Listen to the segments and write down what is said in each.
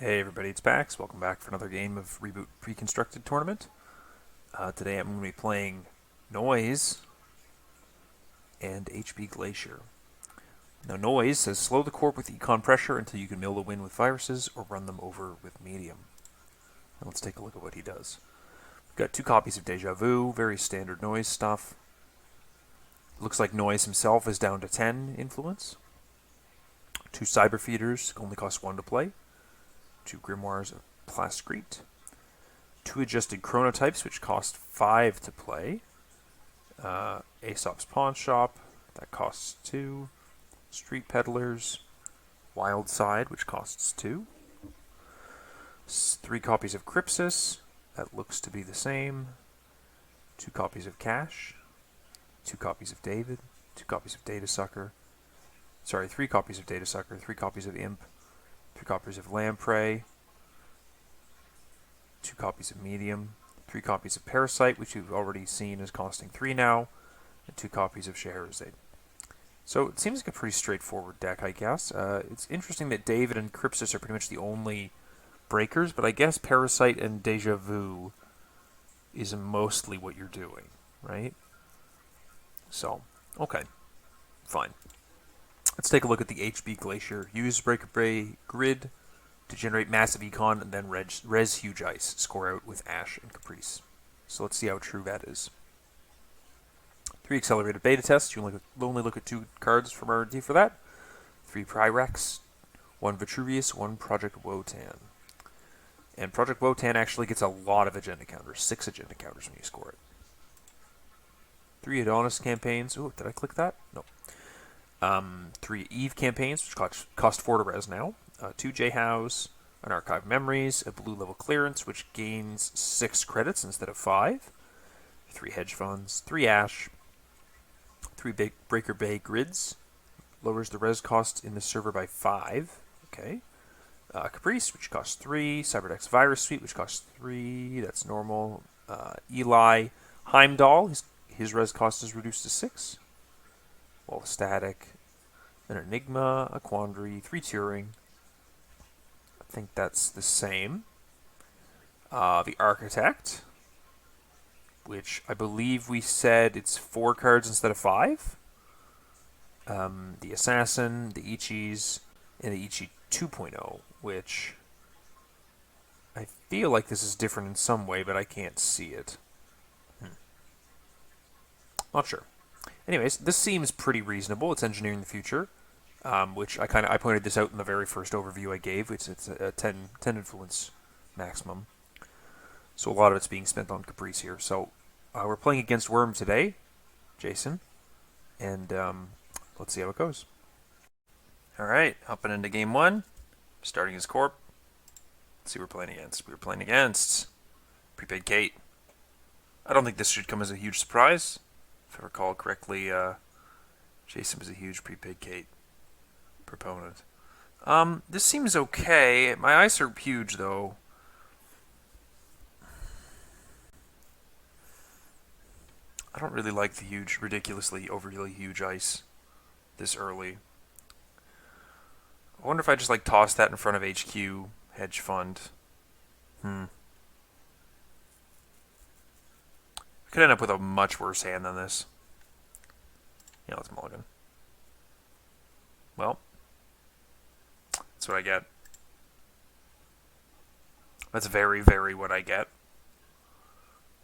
Hey everybody, it's Pax. Welcome back for another game of Reboot Preconstructed Tournament. Today I'm going to be playing Noise and HB Glacier. Now Noise says slow the corp with econ pressure until you can mill the win with viruses or run them over with medium. Now let's take a look at what he does. We've got 2 copies of Deja Vu, very standard Noise stuff. Looks like Noise himself is down to 10 influence. 2 Cyber Feeders, only cost 1 to play. 2 Grimoires of Plascrete. 2 adjusted chronotypes, which cost 5 to play. Aesop's Pawn Shop, that costs 2. Street Peddlers. Wild Side, which costs 2. 3 copies of Crypsis, that looks to be the same. 2 copies of Cash. 2 copies of David. 2 copies of Data Sucker. Sorry, 3 copies of Data Sucker. 3 copies of Imp. 3 copies of Lamprey. 2 copies of Medium, 3 copies of Parasite, which you've already seen is costing 3 now, and 2 copies of Scheherazade. So it seems like a pretty straightforward deck, I guess. It's interesting that David and Crypsis are pretty much the only breakers, but I guess Parasite and Deja Vu is mostly what you're doing, right? So, okay, fine. Let's take a look at the HB Glacier. Use Breaker Bay Grid to generate massive econ and then res huge ice. Score out with Ash and Caprice. So let's see how true that is. 3 accelerated beta tests. You only look at 2 cards from R&D for that. 3 Pyrex, 1 Vitruvius, 1 Project Wotan. And Project Wotan actually gets a lot of agenda counters. 6 agenda counters when you score it. 3 Adonis campaigns. Oh, did I click that? No. 3 Eve campaigns, which cost 4 to res now. 2 J-House, an Archive Memories, a blue level clearance, which gains 6 credits instead of 5. 3 Hedge Funds, 3 Ash, 3 Breaker Bay Grids, lowers the res cost in the server by 5. Okay. Caprice, which costs 3. Cyberdeck's Virus Suite, which costs 3. That's normal. Eli Heimdall, his res cost is reduced to 6. Wall Static, an Enigma, a Quandary, 3 Turing. I think that's the same. The Architect, which I believe we said it's 4 cards instead of 5. The Assassin, the Ichis, and the Ichi 2.0, which I feel like this is different in some way, but I can't see it. Not sure. Anyways, this seems pretty reasonable. It's engineering the future. Which I pointed this out in the very first overview I gave, which it's a 10 influence maximum. So a lot of it's being spent on Caprice here. So we're playing against Worm today, Jason, and let's see how it goes. All right, hopping into game 1, starting his corp. Let's see who we're playing against. We're playing against Prepaid Kate. I don't think this should come as a huge surprise. If I recall correctly, Jason was a huge Prepaid Kate proponent. This seems okay. My eyes are huge, though. I don't really like the huge, ridiculously, overly huge ice this early. I wonder if I just, toss that in front of HQ, hedge fund. I could end up with a much worse hand than this. Yeah, let's mulligan. Well, that's what I get. That's very, very what I get.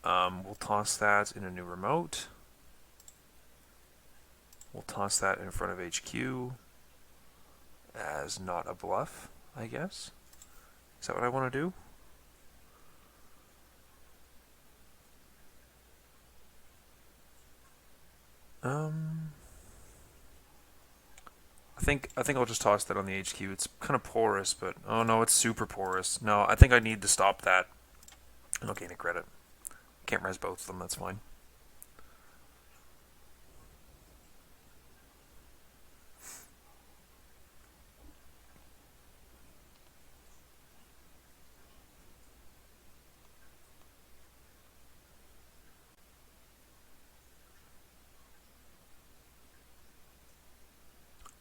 We'll toss that in a new remote. We'll toss that in front of HQ as not a bluff, I guess. Is that what I want to do? I think I'll just toss that on the HQ. It's kind of porous, but oh no, it's super porous. No, I think I need to stop that. I don't gain a credit. Can't res both of them. That's fine.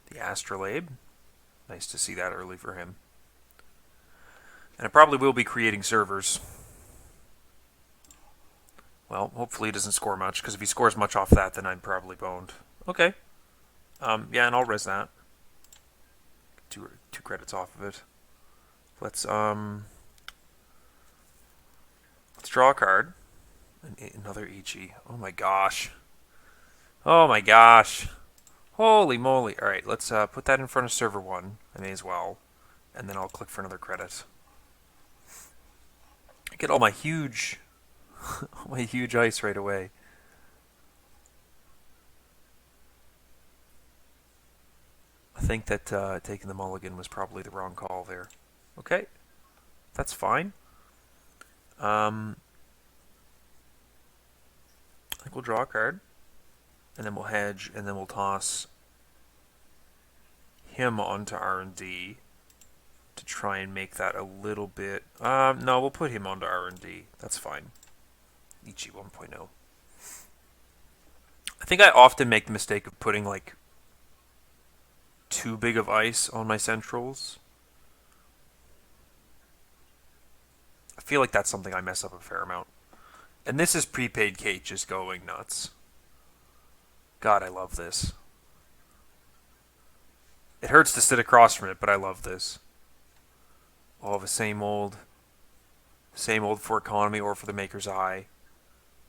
The Astrolabe. Nice to see that early for him. And I probably will be creating servers. Well, hopefully he doesn't score much, because if he scores much off that, then I'm probably boned. Okay. Yeah, and I'll res that. Two credits off of it. Let's draw a card. Another Ichi. Oh my gosh. Oh my gosh. Holy moly. Alright, let's put that in front of server 1. I may as well. And then I'll click for another credit. I get all my huge ice right away. I think that taking the mulligan was probably the wrong call there. Okay. That's fine. I think we'll draw a card. And then we'll hedge, and then we'll toss him onto R&D to try and make that a little bit... no, we'll put him onto R&D. That's fine. Ichi 1.0. I think I often make the mistake of putting, like, too big of ice on my centrals. I feel like that's something I mess up a fair amount. And this is prepaid Kate just going nuts. God, I love this. It hurts to sit across from it, but I love this. All the same old for economy or for the Maker's Eye.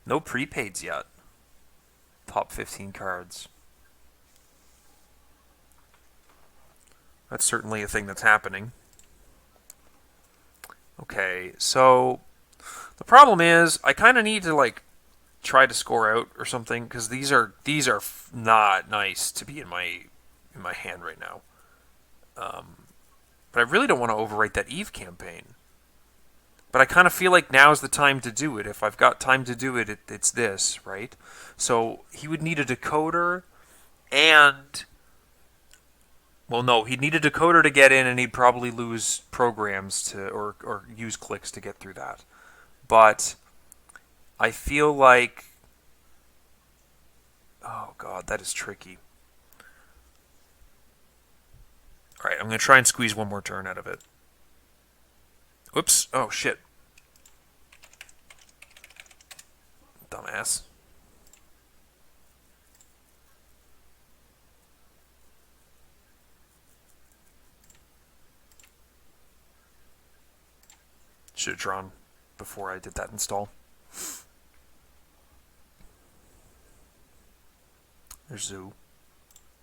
No prepaids yet. Top 15 cards. That's certainly a thing that's happening. Okay, so the problem is I kind of need to like try to score out or something, because these are not nice to be in my hand right now. But I really don't want to overwrite that Eve campaign. But I kind of feel like now's the time to do it. If I've got time to do it, it's this, right? So he would need a decoder and... Well, no, he'd need a decoder to get in, and he'd probably lose programs to or use clicks to get through that. But I feel like... Oh, God, that is tricky. Alright, I'm going to try and squeeze one more turn out of it. Whoops. Oh, shit. Dumbass. Should have drawn before I did that install. There's Zoo.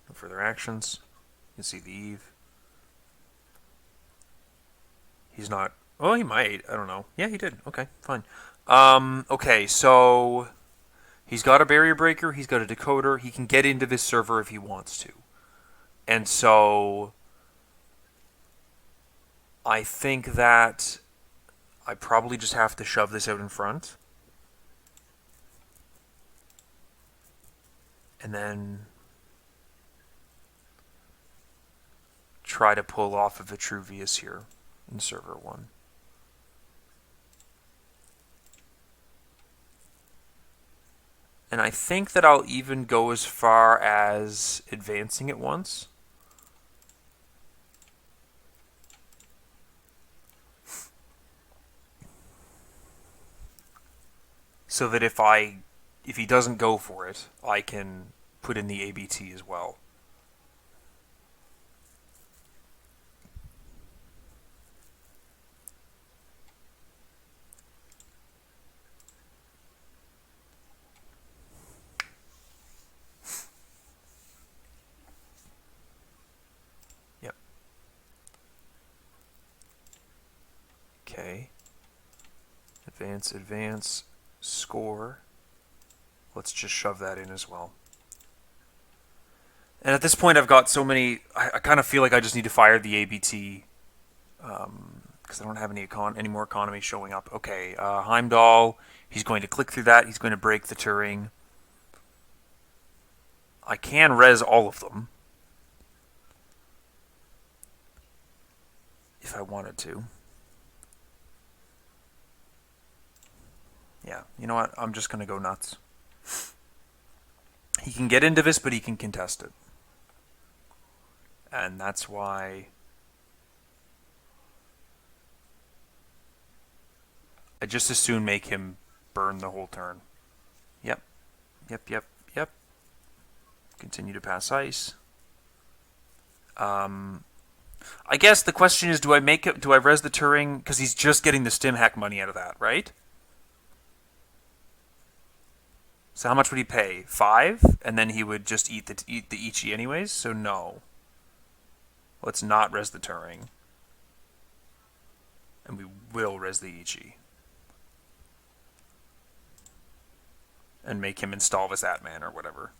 No further actions. You can see the Eve. He's not... Oh, he might. I don't know. Yeah, he did. Okay, fine. Okay, so... He's got a barrier breaker. He's got a decoder. He can get into this server if he wants to. And so... I think that... I probably just have to shove this out in front. And then... try to pull off of Vitruvius here in server 1. And I think that I'll even go as far as advancing it once. So that if he doesn't go for it, I can put in the ABT as well. Yep. Okay. Advance, score. Let's just shove that in as well. And at this point, I've got so many... I kind of feel like I just need to fire the ABT. Because I don't have any more economy showing up. Okay, Heimdall. He's going to click through that. He's going to break the Turing. I can res all of them. If I wanted to. Yeah, you know what? I'm just going to go nuts. He can get into this, but he can contest it. And that's why... I'd just as soon make him burn the whole turn. Yep. Yep. Continue to pass ice. I guess the question is, do I res the Turing? Because he's just getting the stim hack money out of that, right? So how much would he pay? 5? And then he would just eat the Ichi anyways? So no. Let's not res the Turing. And we will res the Ichi. And make him install this Atman or whatever.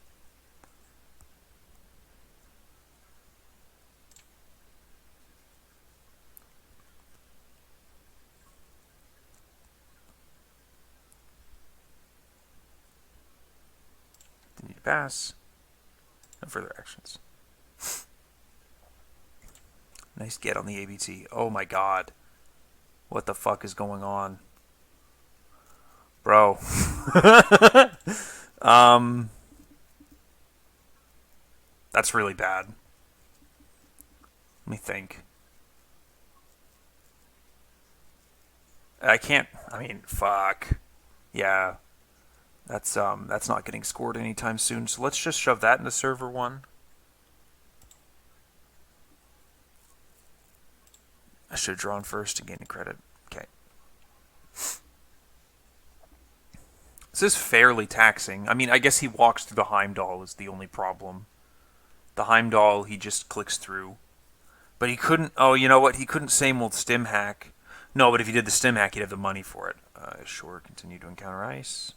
Need to pass. No further actions. Nice get on the ABT. Oh my god. What the fuck is going on? Bro. That's really bad. Let me think. I can't. I mean, fuck. Yeah. That's not getting scored anytime soon. So let's just shove that into server 1. I should have drawn first to gain a credit. Okay. This is fairly taxing. I mean, I guess he walks through the Heimdall is the only problem. The Heimdall, he just clicks through. But he couldn't... Oh, you know what? He couldn't same old stim hack. No, but if he did the stim hack, he'd have the money for it. Sure, continue to encounter ice.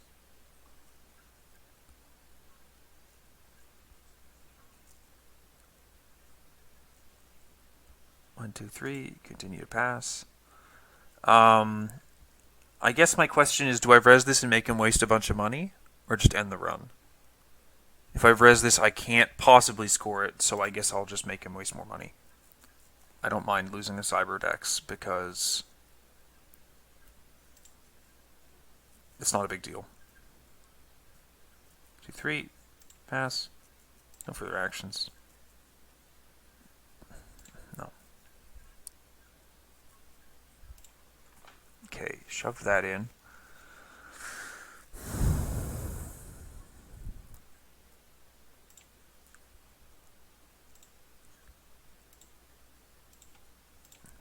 One, two, three. Continue to pass. I guess my question is, do I res this and make him waste a bunch of money? Or just end the run? If I res this, I can't possibly score it, so I guess I'll just make him waste more money. I don't mind losing a Cyberdex, because it's not a big deal. 2, 3. Pass. No further actions. No. Okay, shove that in.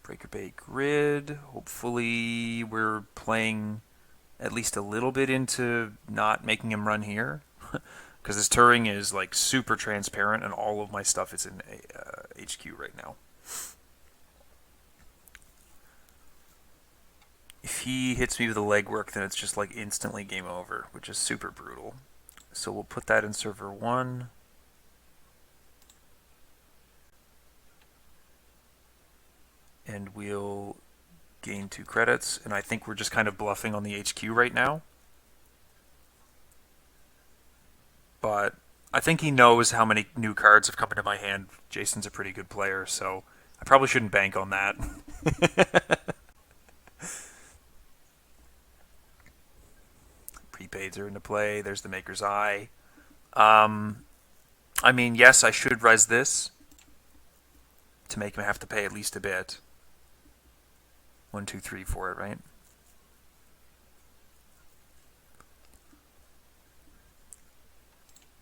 Breaker Bay Grid. Hopefully we're playing at least a little bit into not making him run here. Because this Turing is like super transparent and all of my stuff is in HQ right now. If he hits me with a legwork, then it's just like instantly game over, which is super brutal. So we'll put that in server 1. And we'll gain 2 credits. And I think we're just kind of bluffing on the HQ right now. But I think he knows how many new cards have come into my hand. Jason's a pretty good player, so I probably shouldn't bank on that. Prepaids are into play. There's the Maker's Eye. I mean, yes, I should res this to make him have to pay at least a bit. 1, 2, 3 for it, right?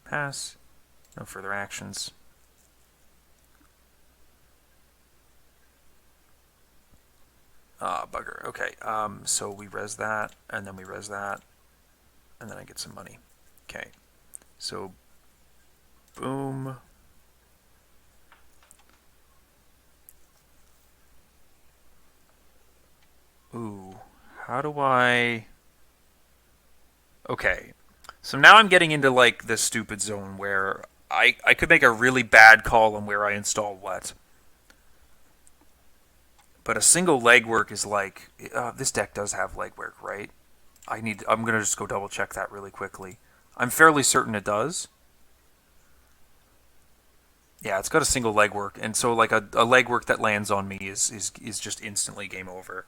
Pass. No further actions. Ah, bugger. Okay, so we res that, and then we res that, and then I get some money. Okay, so boom. Ooh, how do I... Okay, so now I'm getting into like the stupid zone where I could make a really bad call on where I install what. But a single legwork is like... this deck does have legwork, right? I'm going to just go double check that really quickly. I'm fairly certain it does. Yeah, it's got a single legwork, and so like a legwork that lands on me is just instantly game over.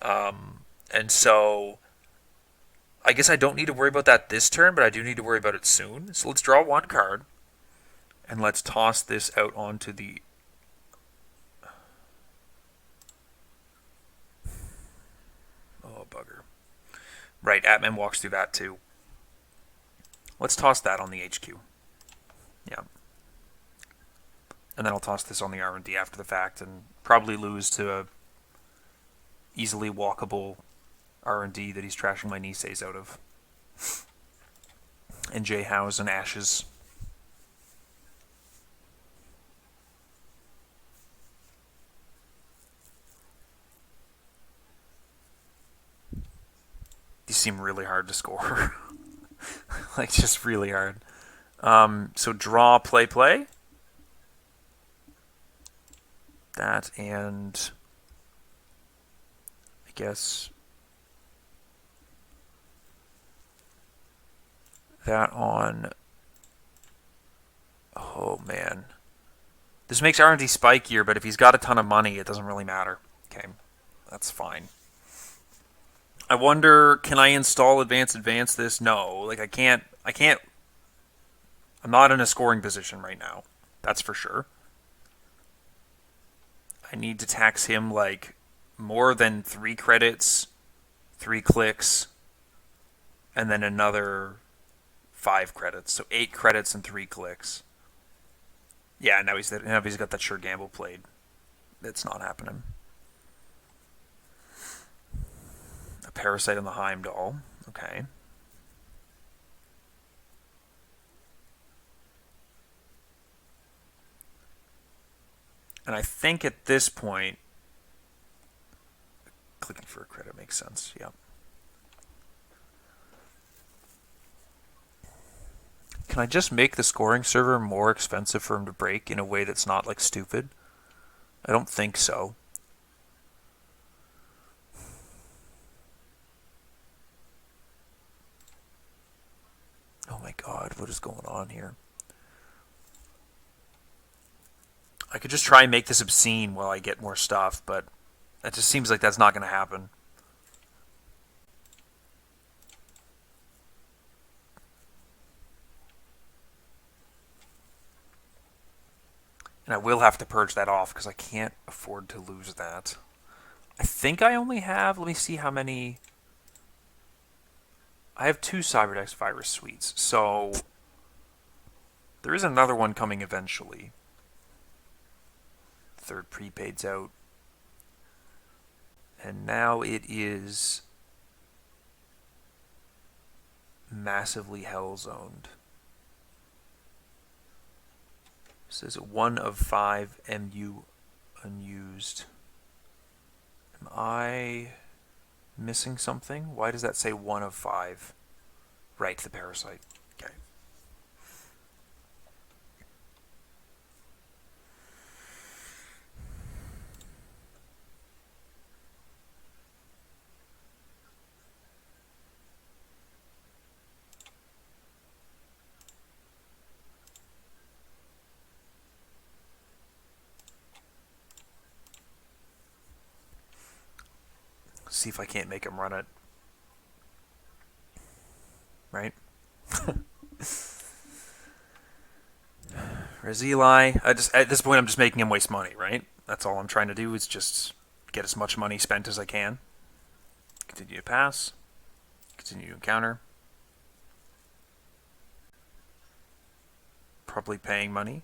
And so I guess I don't need to worry about that this turn, but I do need to worry about it soon. So let's draw 1 card, and let's toss this out onto the... Oh, bugger. Right, Atman walks through that too. Let's toss that on the HQ. Yeah. And then I'll toss this on the R&D after the fact and probably lose to a easily walkable R&D that he's trashing my Niseis out of. And J-House and Ashes. These seem really hard to score. Like, just really hard. So draw, play, play. That and I guess that on. Oh man, this makes R&D spikier, but if he's got a ton of money, it doesn't really matter. Okay, that's fine. I wonder, can I install advance this? No, like I can't. I'm not in a scoring position right now. That's for sure. I need to tax him like more than 3 credits, 3 clicks, and then another 5 credits. So 8 credits and 3 clicks. Yeah, now he's got that sure gamble played. It's not happening. A parasite on the Heimdall. Okay. And I think at this point, clicking for a credit makes sense. Yeah. Can I just make the scoring server more expensive for him to break in a way that's not like stupid? I don't think so. Oh my god, what is going on here? I could just try and make this obscene while I get more stuff, but it just seems like that's not going to happen. And I will have to purge that off because I can't afford to lose that. I think I only have, let me see how many. I have 2 Cyberdex virus suites, so there is another one coming eventually. 3rd prepaid's out. And now it is massively hell-zoned. It says 1 of 5 MU unused. Am I missing something? Why does that say 1 of 5? Right, the parasite. Okay. See if I can't make him run it. Right? Rezili. At this point I'm just making him waste money, right? That's all I'm trying to do is just get as much money spent as I can. Continue to pass. Continue to encounter. Probably paying money.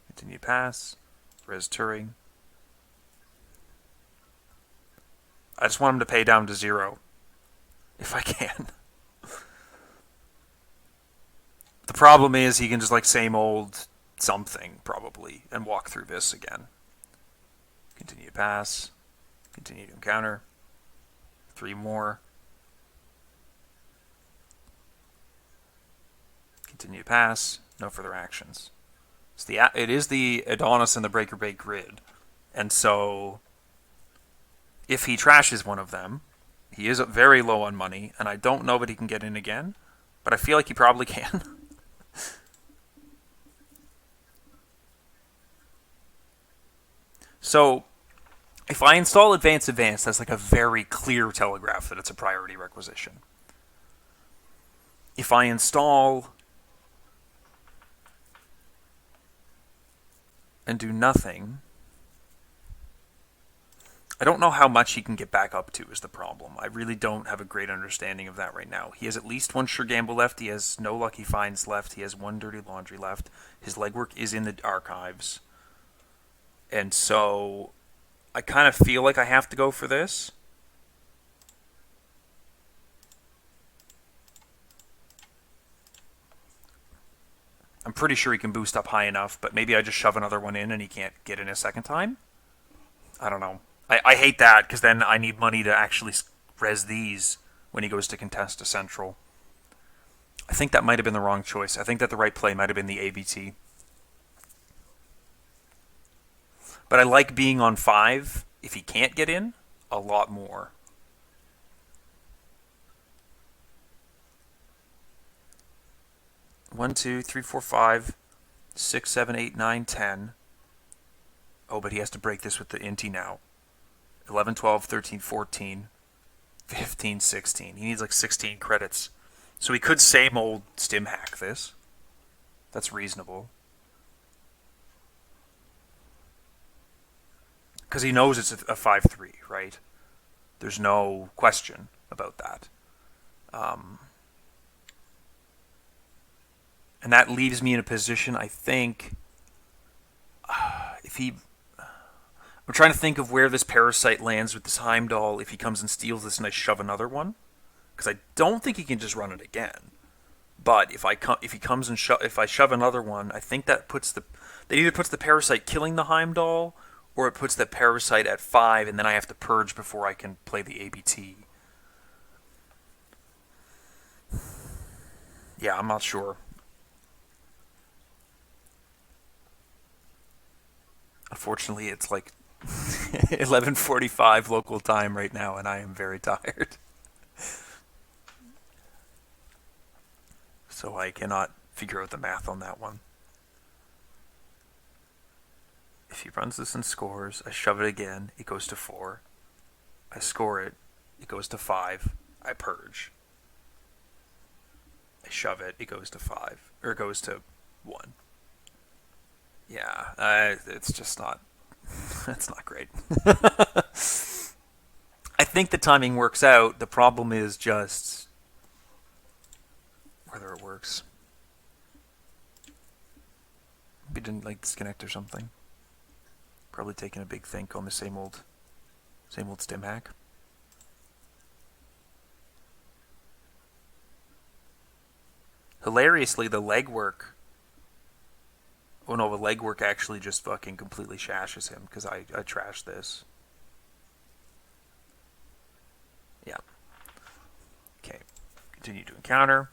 Continue to pass. Res Turing. I just want him to pay down to 0. If I can. The problem is he can just like same old something, probably, and walk through this again. Continue to pass. Continue to encounter. 3 more. Continue to pass. No further actions. It is the Adonis and the Breaker Bait grid. And so if he trashes one of them, he is very low on money, and I don't know that he can get in again, but I feel like he probably can. So if I install advance, that's like a very clear telegraph that it's a priority requisition. If I install and do nothing, I don't know how much he can get back up to is the problem. I really don't have a great understanding of that right now. He has at least one sure gamble left. He has no lucky finds left. He has one dirty laundry left. His legwork is in the archives. And so I kind of feel like I have to go for this. I'm pretty sure he can boost up high enough, but maybe I just shove another one in and he can't get in a second time? I don't know. I hate that, because then I need money to actually res these when he goes to contest a central. I think that might have been the wrong choice. I think that the right play might have been the ABT. But I like being on 5, if he can't get in, a lot more. One, 2, 3, 4, 5, 6, 7, 8, 9, 10. Oh, but he has to break this with the inti now. 11, 12, 13, 14, 15, 16. He needs like 16 credits. So he could same old stim hack this. That's reasonable. Because he knows it's a 5-3, right? There's no question about that. And that leaves me in a position, I think, if he... I'm trying to think of where this Parasite lands with this Heimdall if he comes and steals this and I shove another one. Because I don't think he can just run it again. But if he comes and if I shove another one, I think that puts the... That either puts the Parasite killing the Heimdall, or it puts the Parasite at 5, and then I have to purge before I can play the ABT. Yeah, I'm not sure. Unfortunately, it's like 11:45 local time right now, and I am very tired. So I cannot figure out the math on that one. If he runs this and scores, I shove it again, it goes to 4. I score it, it goes to 5. I purge. I shove it, it goes to 5. Or it goes to 1. Yeah, it's just not... That's not great. I think the timing works out. The problem is just whether it works. We didn't like disconnect or something. Probably taking a big think on the same old stim hack. Hilariously, the legwork... Oh no, the legwork actually just fucking completely shashes him, because I trashed this. Yeah. Okay. Continue to encounter.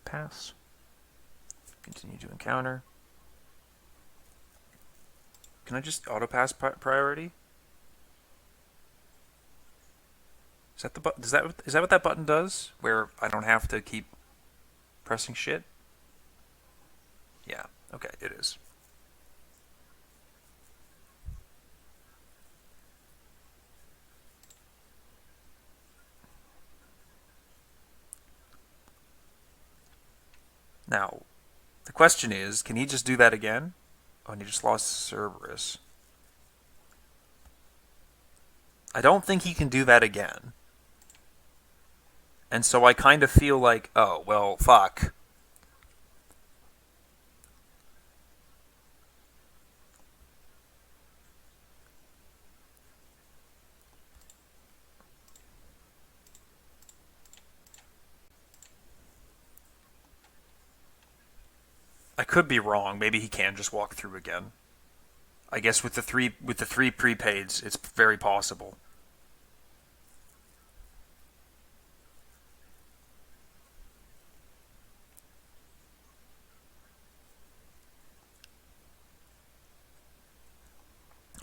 Pass. Continue to encounter. Can I just auto-pass priority? Is that what that button does? Where I don't have to keep pressing shit? Yeah, okay, it is. Now, the question is, can he just do that again? Oh, and he just lost Cerberus. I don't think he can do that again. And so I kind of feel like, oh, well, fuck. I could be wrong. Maybe he can just walk through again. I guess with the three prepaids, it's very possible.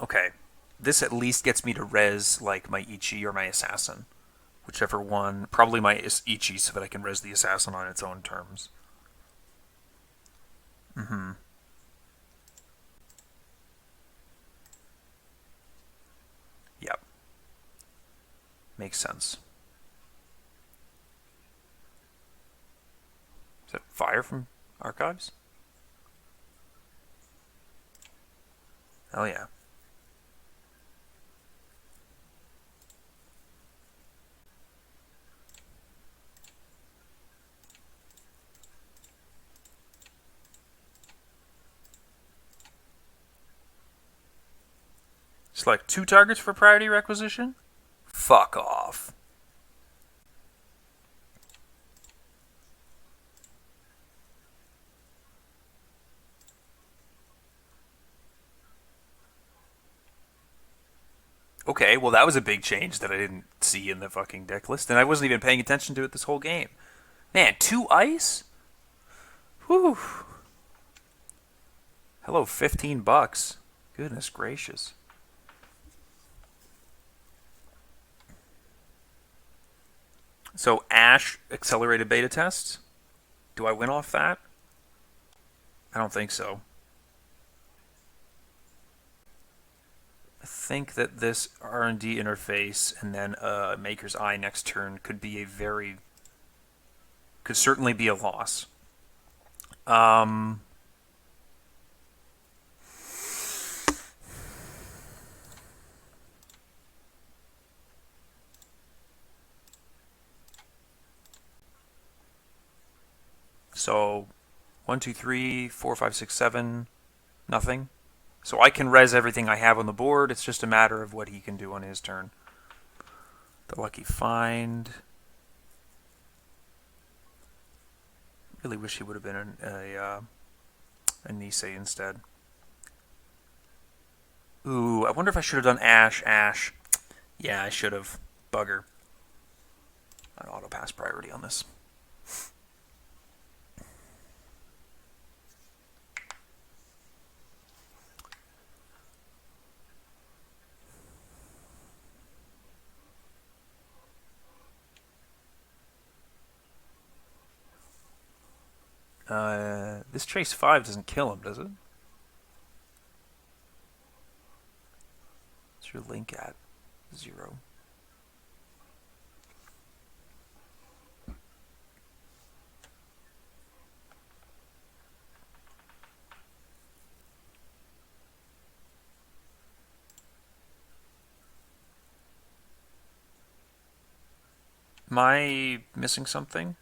Okay. This at least gets me to res like my Ichi or my Assassin. Whichever one. Probably my Ichi so that I can res the Assassin on its own terms. Mm-hmm. Yep. Makes sense. Is that fire from Archives? Oh yeah. Select 2 targets for priority requisition? Fuck off. Okay, well that was a big change that I didn't see in the fucking deck list, and I wasn't even paying attention to it this whole game. Man, 2 ice? Whew. Hello, $15. Goodness gracious. So Ash accelerated beta tests. Do I win off that? I don't think so. I think that this R&D interface and then Maker's Eye next turn could certainly be a loss. So 1, 2, 3, 4, 5, 6, 7, nothing. So I can res everything I have on the board. It's just a matter of what he can do on his turn. The lucky find. Really wish he would have been a Nisei instead. Ooh, I wonder if I should have done Ash. Yeah, I should have. Bugger. An auto pass priority on this. This Trace 5 doesn't kill him, does it? What's your link at? 0. Am I missing something?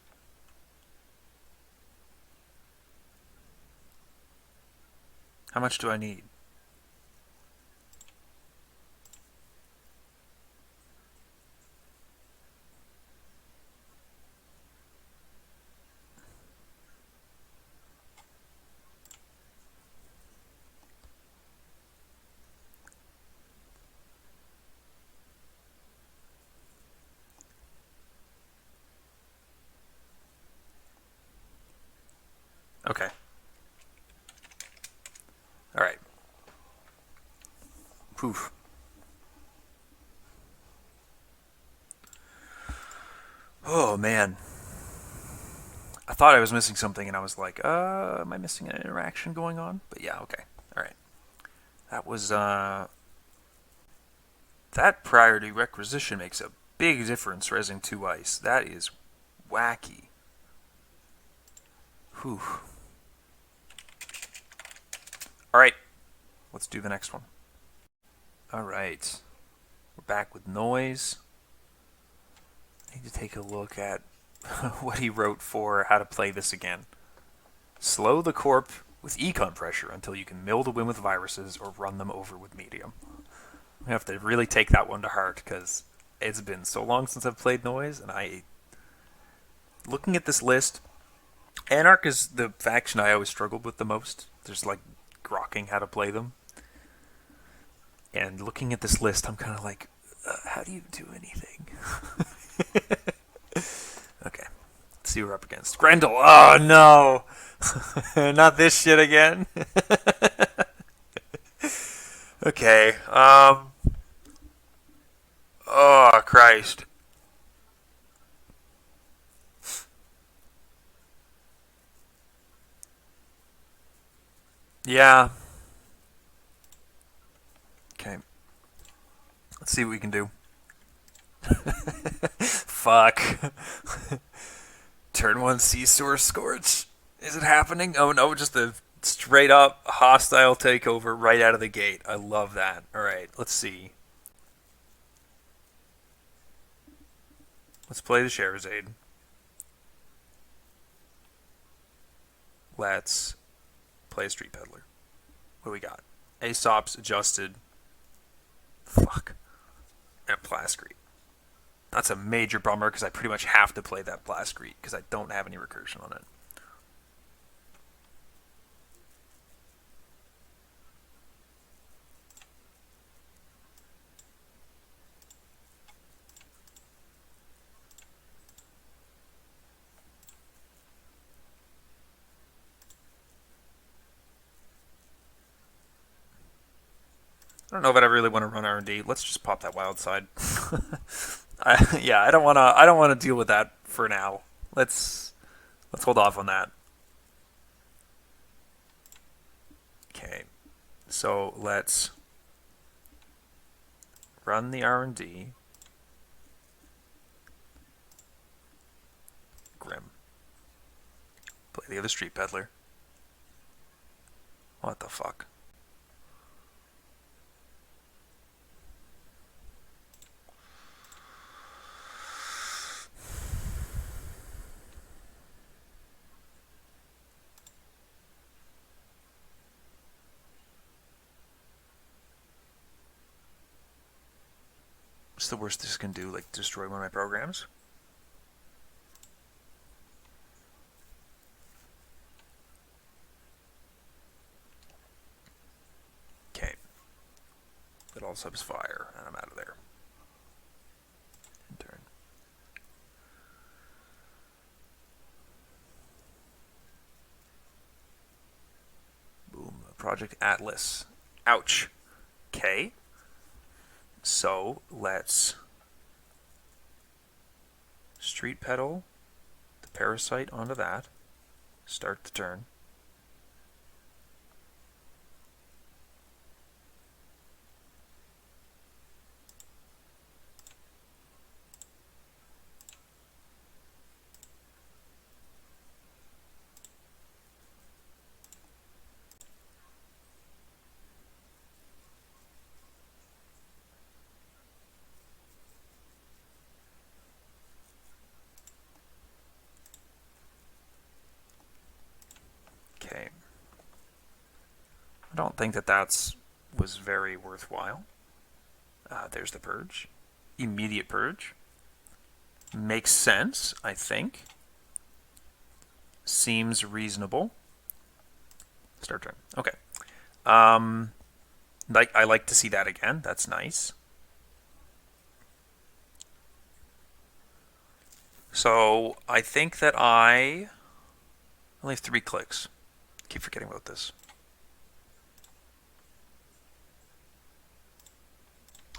How much do I need? Okay. Alright. Poof. Oh, man. I thought I was missing something, and I was like, am I missing an interaction going on? But yeah, okay. Alright. That was, that priority requisition makes a big difference resing 2 ice. That is wacky. Whew. Alright. Let's do the next one. Alright. We're back with noise. I need to take a look at what he wrote for how to play this again. Slow the corp with econ pressure until you can mill the win with viruses or run them over with medium. I have to really take that one to heart because it's been so long since I've played noise, and looking at this list, Anarch is the faction I always struggled with the most. There's like grokking how to play them. And looking at this list, I'm kind of like, how do you do anything? Okay, let's see what we're up against. Grendel! Oh no! Not this shit again. Okay, oh, Christ. Yeah. Okay. Let's see what we can do. Fuck. Turn 1 Sea Source Scorch. Is it happening? Oh no, just the straight up hostile takeover right out of the gate. I love that. All right, let's see. Let's play the Scheherazade. Let's play a Street Peddler. What do we got? Aesop's adjusted. Fuck. And Plascrete. That's a major bummer because I pretty much have to play that Plascrete because I don't have any recursion on it. I don't know if I really want to run R&D. Let's just pop that wild side. I don't want to. I don't want to deal with that for now. Let's hold off on that. Okay, so let's run the R&D. Grim. Play the other Street Peddler. What the fuck? What's the worst this can do? Like destroy one of my programs? Okay. It all subs fire, and I'm out of there. End turn. Boom. Project Atlas. Ouch. Okay. So let's Street Pedal the Parasite onto that. Start the turn. Okay. I don't think that was very worthwhile. There's the purge. Immediate purge. Makes sense, I think. Seems reasonable. Start turn. Okay. I like to see that again. That's nice. So I think that I only have 3 clicks. Keep forgetting about this.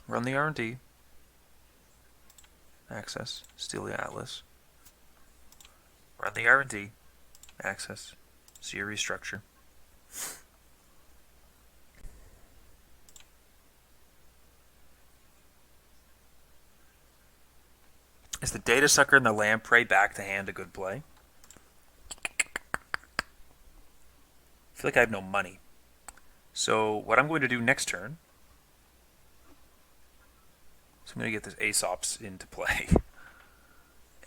Run the R&D. Access. Steal the Atlas. Run the R&D. Access. See your restructure. Is the Data Sucker and the Lamprey back to hand a good play? I feel like I have no money. So what I'm going to do next turn is I'm going to get this Aesop's into play.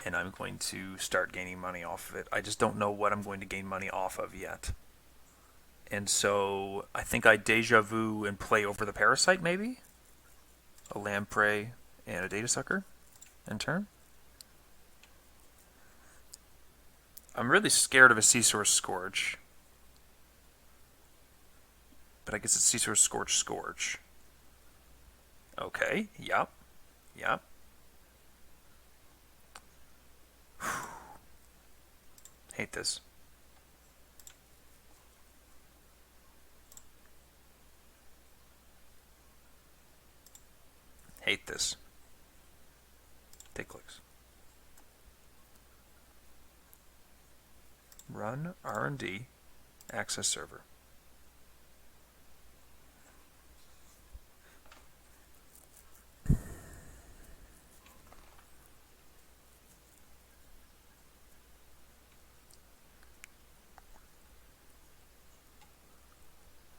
And I'm going to start gaining money off of it. I just don't know what I'm going to gain money off of yet. And so I think I Deja Vu and play over the Parasite maybe? A Lamprey and a Data Sucker in turn? I'm really scared of a Seasource Scourge. But I guess it's Seasource Scourge. Okay, yep. Yep. Hate this. Hate this. Take clicks. Run R&D. Access server.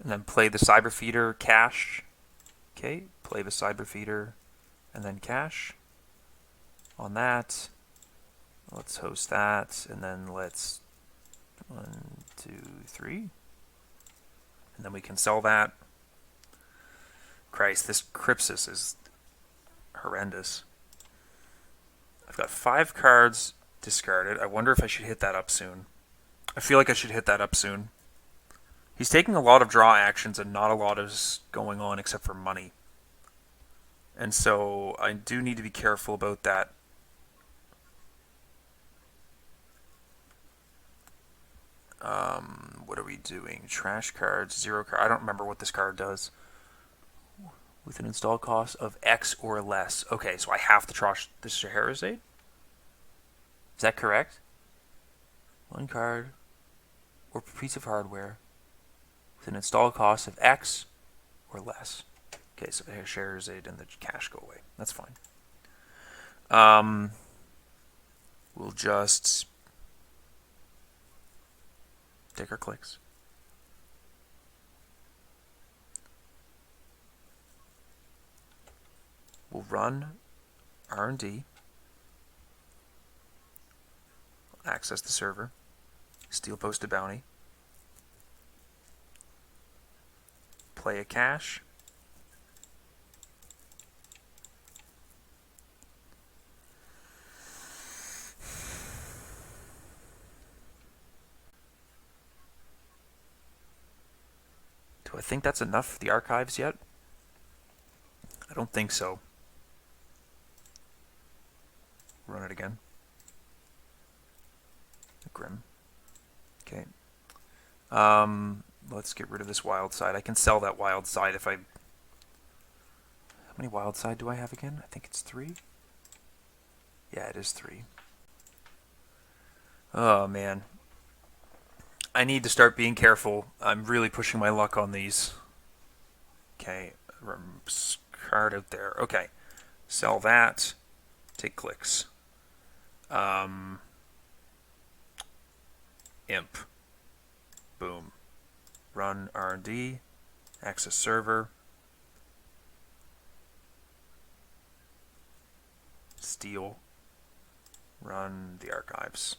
and then play the cyber feeder cache. Okay, play the cyber feeder and then cache on that. Let's host that, and then let's 1, 2, 3, and then we can sell that. Christ, this Crypsis is horrendous. I've got 5 cards discarded. I wonder if I should hit that up soon. I feel like I should hit that up soon. He's taking a lot of draw actions and not a lot is going on except for money. And so I do need to be careful about that. What are we doing? Trash cards, 0 card. I don't remember what this card does. With an install cost of X or less. Okay, so I have to trash the Scheherazade? Is that correct? 1 card or piece of hardware with an install cost of X or less. Okay, so the Scheherazade and the cache go away. That's fine. We'll just take our clicks. We'll run R&D, access the server, steal posted bounty, play a cache, do I think that's enough for the archives yet? I don't think so. Run it again. Grim. Okay. Let's get rid of this wild side. I can sell that wild side if I... How many wild side do I have again? I think it's 3. Yeah, it is 3. Oh, man. I need to start being careful. I'm really pushing my luck on these. Okay. Card out there. Okay. Sell that. Take clicks. Imp. Boom. Run R&D. Access server. Steal. Run the archives.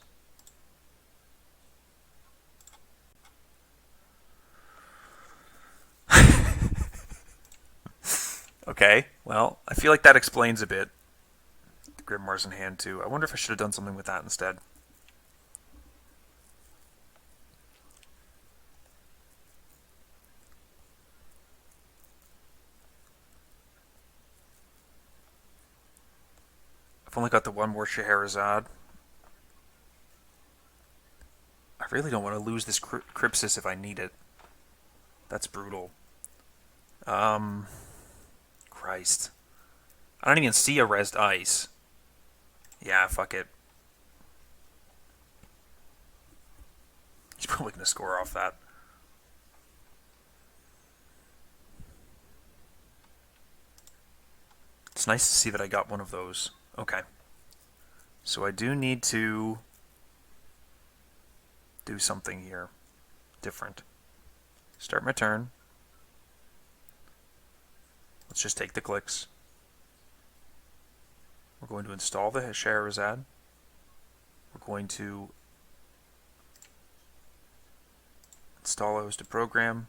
Okay, well, I feel like that explains a bit. The Grimoire's in hand too. I wonder if I should have done something with that instead. I've only got the 1 more Scheherazade. I really don't want to lose this Crypsis if I need it. That's brutal. Christ. I don't even see a Rezzed Ice. Yeah, fuck it. He's probably going to score off that. It's nice to see that I got one of those. Okay. So I do need to do something here different. Start my turn. Let's just take the clicks. We're going to install the Scheherazade. We're going to install a hosted program.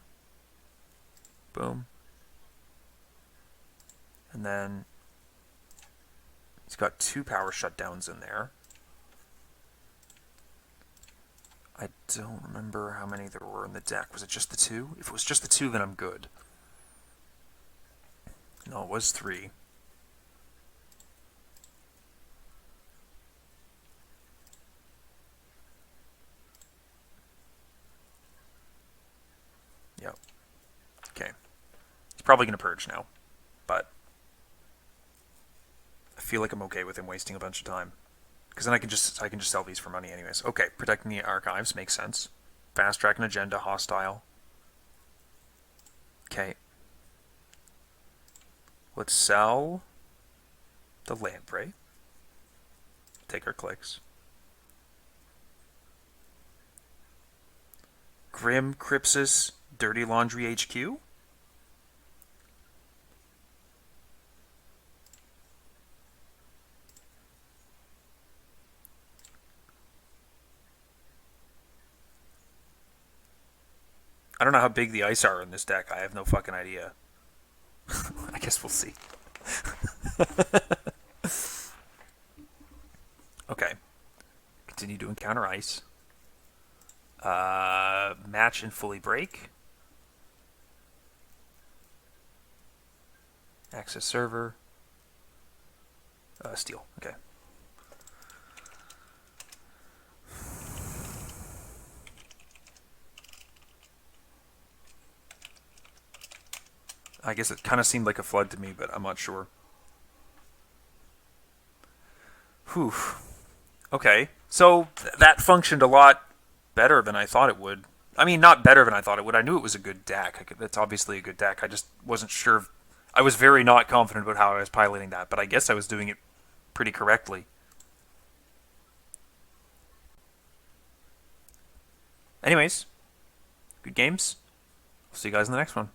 Boom. And then it's got 2 power shutdowns in there. I don't remember how many there were in the deck. Was it just the 2? If it was just the 2, then I'm good. No, it was 3. Yep. Okay. He's probably going to purge now, but I feel like I'm okay with him wasting a bunch of time. Because then I can just sell these for money anyways. Okay, protecting the archives makes sense. Fast track an agenda, hostile. Okay. Let's sell the lamprey. Take our clicks. Grim, Crypsis, Dirty Laundry HQ? I don't know how big the ice are in this deck. I have no fucking idea. I guess we'll see. Okay. Continue to encounter ice. Match and fully break. Access server. Steal. Okay. I guess it kind of seemed like a flood to me, but I'm not sure. Whew. Okay. So that functioned a lot better than I thought it would. I mean, not better than I thought it would. I knew it was a good deck. That's obviously a good deck. I just wasn't sure. I was very not confident about how I was piloting that, but I guess I was doing it pretty correctly. Anyways, good games. See you guys in the next one.